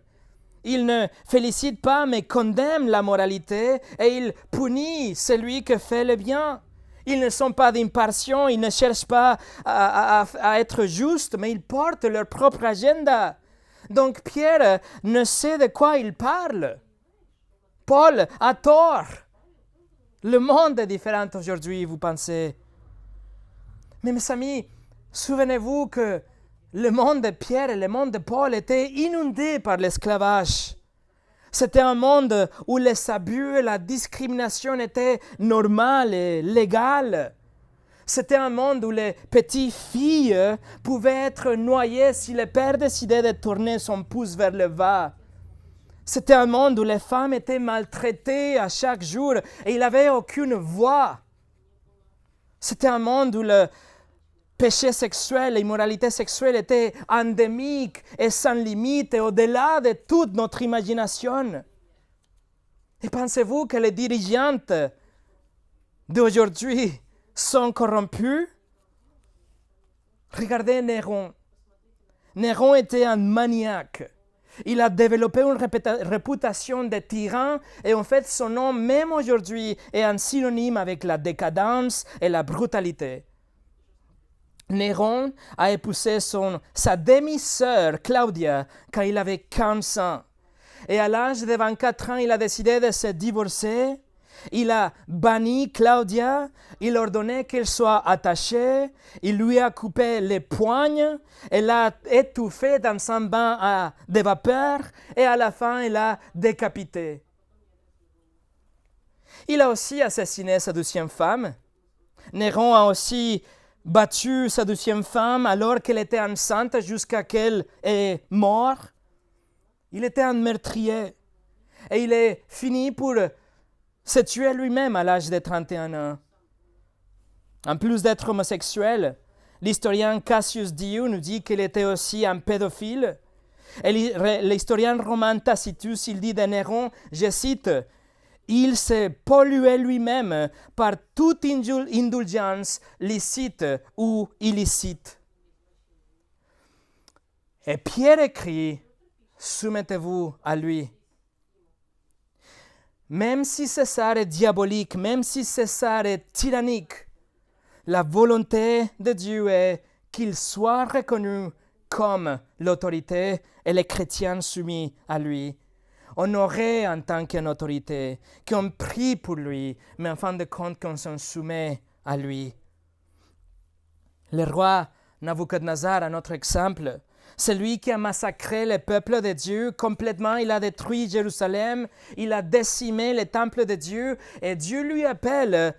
Il ne félicite pas, mais condamne la moralité et il punit celui qui fait le bien. Ils ne sont pas d'impartiaux, ils ne cherchent pas à être justes, mais ils portent leur propre agenda. Donc Pierre ne sait de quoi il parle. Paul a tort. Le monde est différent aujourd'hui, vous pensez. Mais mes amis, souvenez-vous que le monde de Pierre et le monde de Paul étaient inondés par l'esclavage. C'était un monde où les abus et la discrimination étaient normales et légales. C'était un monde où les petites filles pouvaient être noyées si le père décidait de tourner son pouce vers le bas. C'était un monde où les femmes étaient maltraitées à chaque jour et il n'avait aucune voix. C'était un monde où le péché sexuel, l'immoralité sexuelle étaient endémiques et sans limite et au-delà de toute notre imagination. Et pensez-vous que les dirigeantes d'aujourd'hui sont corrompus? Regardez Néron. Néron était un maniaque. Il a développé une réputation de tyran et en fait son nom même aujourd'hui est un synonyme avec la décadence et la brutalité. Néron a épousé sa demi-sœur Claudia quand il avait 15 ans. Et à l'âge de 24 ans, il a décidé de se divorcer. Il a banni Claudia, il a ordonné qu'elle soit attachée, il lui a coupé les poignes, elle l'a étouffée dans un bain de vapeur et à la fin, il l'a décapitée. Il a aussi assassiné sa 12e femme. Néron a aussi battu sa 12e femme alors qu'elle était enceinte jusqu'à qu'elle est morte. Il était un meurtrier et il est fini pour se tuer lui-même à l'âge de 31 ans. En plus d'être homosexuel, l'historien Cassius Dio nous dit qu'il était aussi un pédophile. Et l'historien romain Tacitus, il dit de Néron, je cite, « Il s'est pollué lui-même par toute indulgence licite ou illicite. » Et Pierre écrit, « Soumettez-vous à lui. » Même si César est diabolique, même si César est tyrannique, la volonté de Dieu est qu'il soit reconnu comme l'autorité et les chrétiens soumis à lui, honorés en tant qu'autorité, qui ont pris pour lui, mais en fin de compte qu'on s'en soumet à lui. Le roi Nabuchodonosor, un autre exemple, celui qui a massacré le peuple de Dieu complètement, il a détruit Jérusalem, il a décimé le temple de Dieu, et Dieu lui appelle,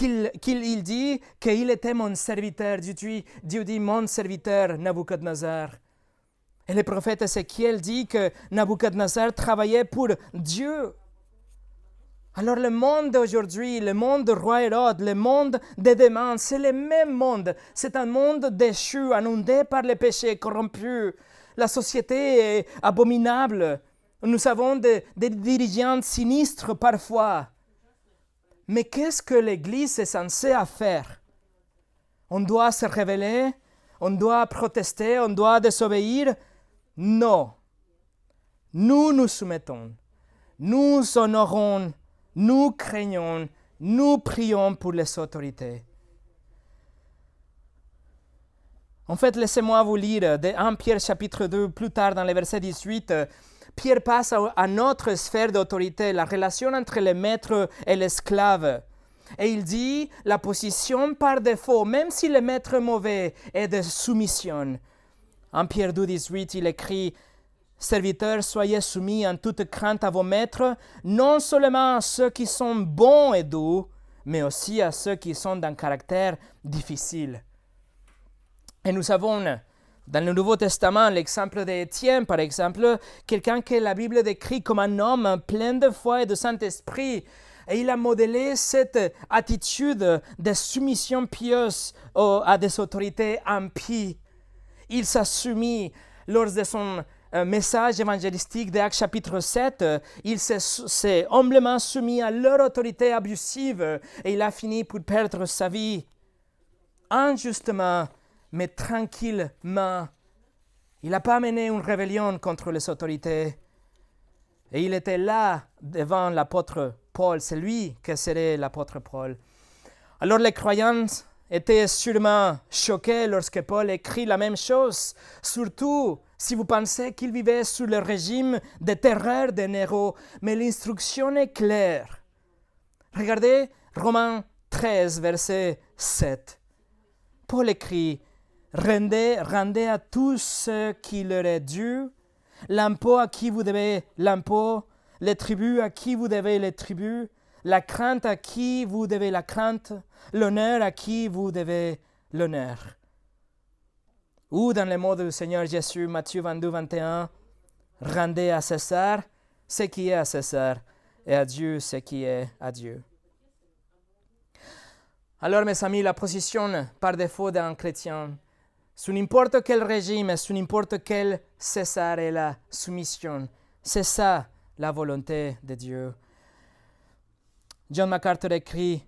il dit qu'il était mon serviteur. Dieu dit mon serviteur Nabuchodonosor. Et le prophète Ézéchiel dit que Nabuchodonosor travaillait pour Dieu. Alors le monde d'aujourd'hui, le monde de roi Hérode, le monde de demain, c'est le même monde. C'est un monde déchu, inondé par le péché, corrompu. la société est abominable. Nous avons des dirigeants sinistres parfois. Mais qu'est-ce que l'Église est censée faire? On doit se révéler, on doit protester, on doit désobéir? Non. Nous nous soumettons, nous honorons, nous craignons, nous prions pour les autorités. En fait, laissez-moi vous lire de 1 Pierre chapitre 2, plus tard dans le verset 18, Pierre passe à notre sphère d'autorité, la relation entre le maître et l'esclave. Et il dit, la position par défaut, même si le maître est mauvais, est de soumission. En Pierre 2, 18, il écrit, serviteurs, soyez soumis en toute crainte à vos maîtres, non seulement à ceux qui sont bons et doux, mais aussi à ceux qui sont d'un caractère difficile. Et nous avons dans le Nouveau Testament l'exemple d'Étienne, par exemple, quelqu'un que la Bible décrit comme un homme plein de foi et de Saint-Esprit. Et il a modélé cette attitude de soumission pieuse à des autorités impies. Il s'est soumis lors de son message évangélistique d'Actes chapitre 7, il s'est humblement soumis à leur autorité abusive et il a fini pour perdre sa vie. Injustement, mais tranquillement. Il n'a pas mené une rébellion contre les autorités. Et il était là devant l'apôtre Paul. C'est lui qui serait l'apôtre Paul. Alors les croyants étaient sûrement choqués lorsque Paul écrit la même chose. Surtout si vous pensez qu'il vivait sous le régime de terreur de Néron. Mais l'instruction est claire. Regardez Romains 13, verset 7. Paul écrit, rendez à tous ce qui leur est dû, l'impôt à qui vous devez l'impôt, les tribus à qui vous devez les tribus, la crainte à qui vous devez la crainte, l'honneur à qui vous devez l'honneur. Ou dans les mots du Seigneur Jésus, Matthieu 22, 21, rendez à César ce qui est à César et à Dieu ce qui est à Dieu. Alors, mes amis, la position par défaut d'un chrétien, sous n'importe quel régime, sous n'importe quel César est la soumission. C'est ça la volonté de Dieu. John MacArthur écrit,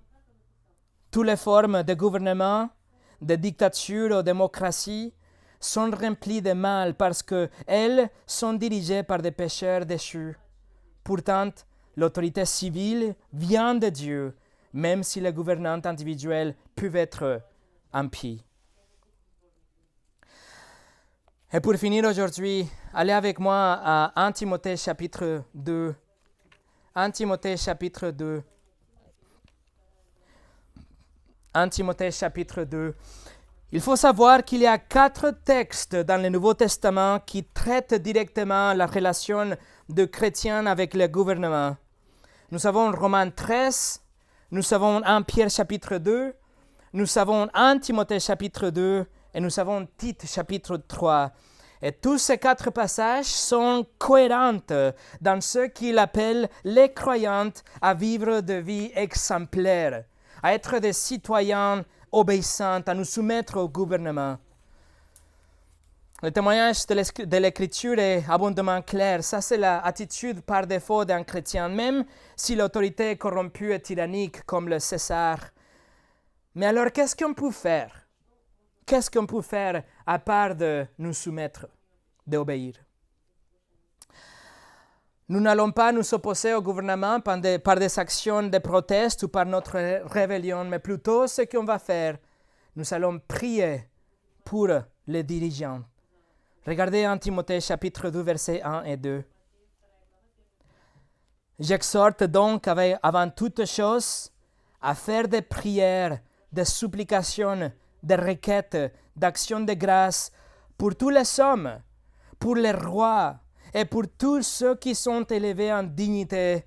toutes les formes de gouvernement, de dictature ou de démocratie sont remplies de mal parce qu'elles sont dirigées par des pécheurs déchus. Pourtant, l'autorité civile vient de Dieu, même si les gouvernants individuels peuvent être impies. Et pour finir aujourd'hui, allez avec moi à 1 Timothée chapitre 2. 1 Timothée chapitre 2. 1 Timothée chapitre 2. Il faut savoir qu'il y a 4 textes dans le Nouveau Testament qui traitent directement la relation de chrétiens avec le gouvernement. Nous avons Romains 13, nous avons 1 Pierre chapitre 2, nous avons 1 Timothée chapitre 2 et nous avons Tite chapitre 3. Et tous ces 4 passages sont cohérents dans ce qu'il appelle les croyants à vivre de vie exemplaire, à être des citoyens obéissants, à nous soumettre au gouvernement. Le témoignage de l'Écriture est abondamment clair. Ça, c'est l'attitude par défaut d'un chrétien, même si l'autorité est corrompue et tyrannique comme le César. Mais alors, qu'est-ce qu'on peut faire? Qu'est-ce qu'on peut faire à part de nous soumettre, d'obéir? Nous n'allons pas nous opposer au gouvernement par des actions de proteste ou par notre rébellion, mais plutôt ce qu'on va faire, nous allons prier pour les dirigeants. Regardez 1 Timothée chapitre 2, versets 1 et 2. J'exhorte donc avant toute chose à faire des prières, des supplications, des requêtes, d'actions de grâce pour tous les hommes, pour les rois et pour tous ceux qui sont élevés en dignité,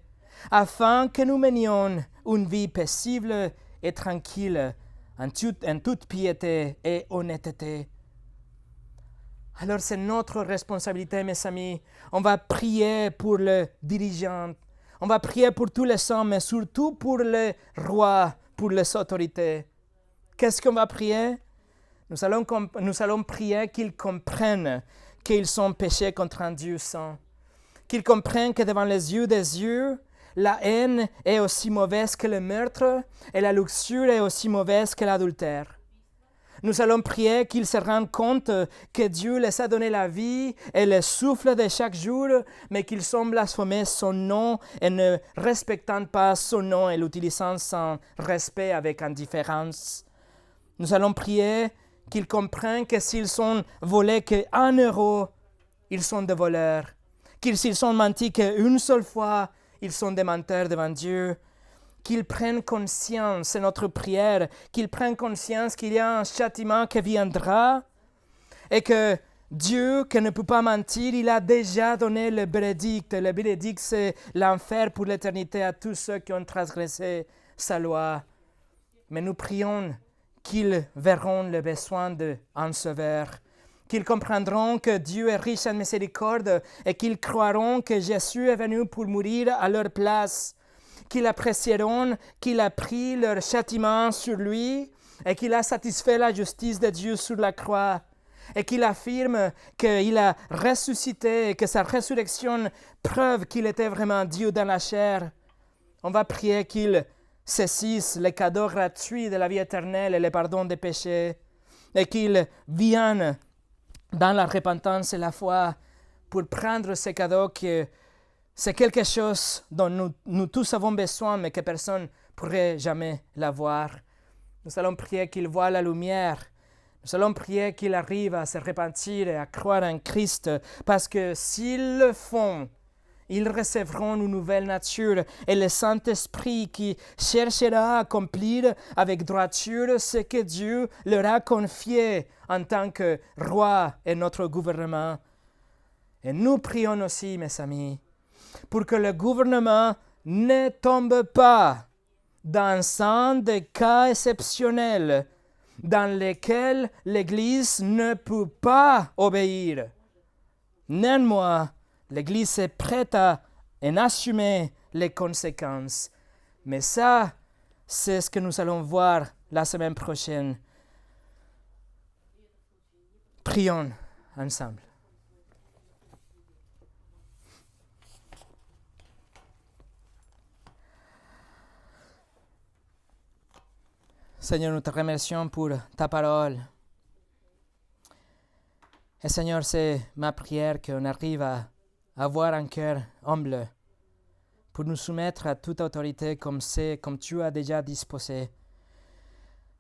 afin que nous menions une vie paisible et tranquille, en toute piété et honnêteté. Alors c'est notre responsabilité, mes amis. On va prier pour les dirigeants, on va prier pour tous les hommes, mais surtout pour les rois, pour les autorités. Qu'est-ce qu'on va prier? Nous allons prier qu'ils comprennent qu'ils sont péchés contre un Dieu saint. Qu'ils comprennent que devant les yeux des Dieu, la haine est aussi mauvaise que le meurtre et la luxure est aussi mauvaise que l'adultère. Nous allons prier qu'ils se rendent compte que Dieu les a donné la vie et le souffle de chaque jour, mais qu'ils ont blasphémé son nom et ne respectant pas son nom et l'utilisant sans respect avec indifférence. Nous allons prier qu'ils comprennent que s'ils ont volé qu'1 euro, ils sont des voleurs. Qu'ils s'ils ont menti qu'une seule fois, ils sont des menteurs devant Dieu. Qu'ils prennent conscience, c'est notre prière, qu'ils prennent conscience qu'il y a un châtiment qui viendra et que Dieu, qui ne peut pas mentir, il a déjà donné le bénédict. Le bénédict, c'est l'enfer pour l'éternité à tous ceux qui ont transgressé sa loi. Mais nous prions qu'ils verront le besoin d'un sauveur, qu'ils comprendront que Dieu est riche en miséricorde et qu'ils croiront que Jésus est venu pour mourir à leur place, qu'ils apprécieront qu'il a pris leur châtiment sur lui et qu'il a satisfait la justice de Dieu sur la croix et qu'il affirme qu'il a ressuscité et que sa résurrection preuve qu'il était vraiment Dieu dans la chair. On va prier qu'il saisisse les cadeaux gratuits de la vie éternelle et le pardon des péchés et qu'il vienne dans la repentance et la foi pour prendre ces cadeaux que c'est quelque chose dont nous tous avons besoin, mais que personne ne pourrait jamais l'avoir. Nous allons prier qu'il voie la lumière. Nous allons prier qu'il arrive à se repentir et à croire en Christ, parce que s'ils le font, ils recevront une nouvelle nature et le Saint-Esprit qui cherchera à accomplir avec droiture ce que Dieu leur a confié en tant que roi et notre gouvernement. Et nous prions aussi, mes amis, pour que le gouvernement ne tombe pas dans un des cas exceptionnels dans lesquels l'Église ne peut pas obéir. Néanmoins, l'Église est prête à en assumer les conséquences. Mais ça, c'est ce que nous allons voir la semaine prochaine. Prions ensemble. Seigneur, nous te remercions pour ta parole. Et Seigneur, c'est ma prière qu'on arrive à avoir un cœur humble pour nous soumettre à toute autorité comme tu as déjà disposé.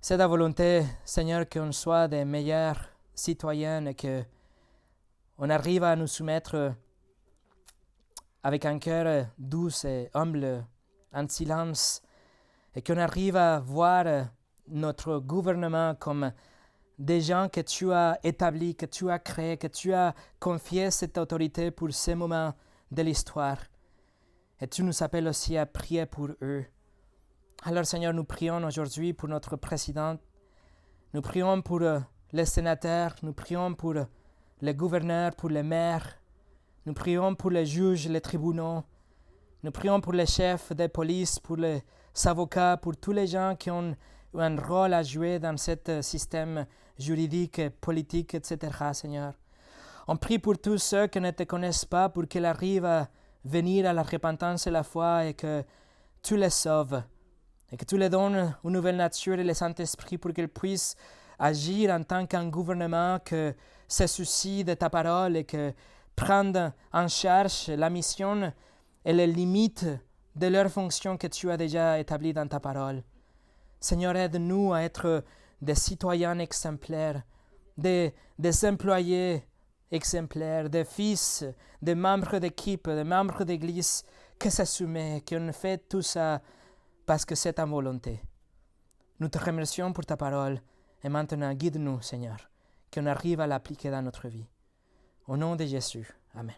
C'est ta volonté, Seigneur, qu'on soit des meilleurs citoyens et qu'on arrive à nous soumettre avec un cœur doux et humble, en silence, et qu'on arrive à voir notre gouvernement comme des gens que tu as établis, que tu as créés, que tu as confié cette autorité pour ces moments de l'histoire. Et tu nous appelles aussi à prier pour eux. Alors Seigneur, nous prions aujourd'hui pour notre président. Nous prions pour les sénateurs. Nous prions pour les gouverneurs, pour les maires. Nous prions pour les juges, les tribunaux. Nous prions pour les chefs des polices, pour les avocats, pour tous les gens qui ont un rôle à jouer dans ce système juridique, politique, etc., Seigneur. On prie pour tous ceux qui ne te connaissent pas, pour qu'ils arrivent à venir à la repentance et la foi et que tu les sauves et que tu les donnes une nouvelle nature et le Saint-Esprit pour qu'ils puissent agir en tant qu'un gouvernement que se soucie de ta parole et que prendre en charge la mission et les limites de leur fonction que tu as déjà établies dans ta parole. Seigneur, aide-nous à être des citoyens exemplaires, des employés exemplaires, des fils, des membres d'équipe, des membres d'église qui s'assument, qui ont fait tout ça parce que c'est ta volonté. Nous te remercions pour ta parole et maintenant guide-nous, Seigneur, qu'on arrive à l'appliquer dans notre vie. Au nom de Jésus. Amen.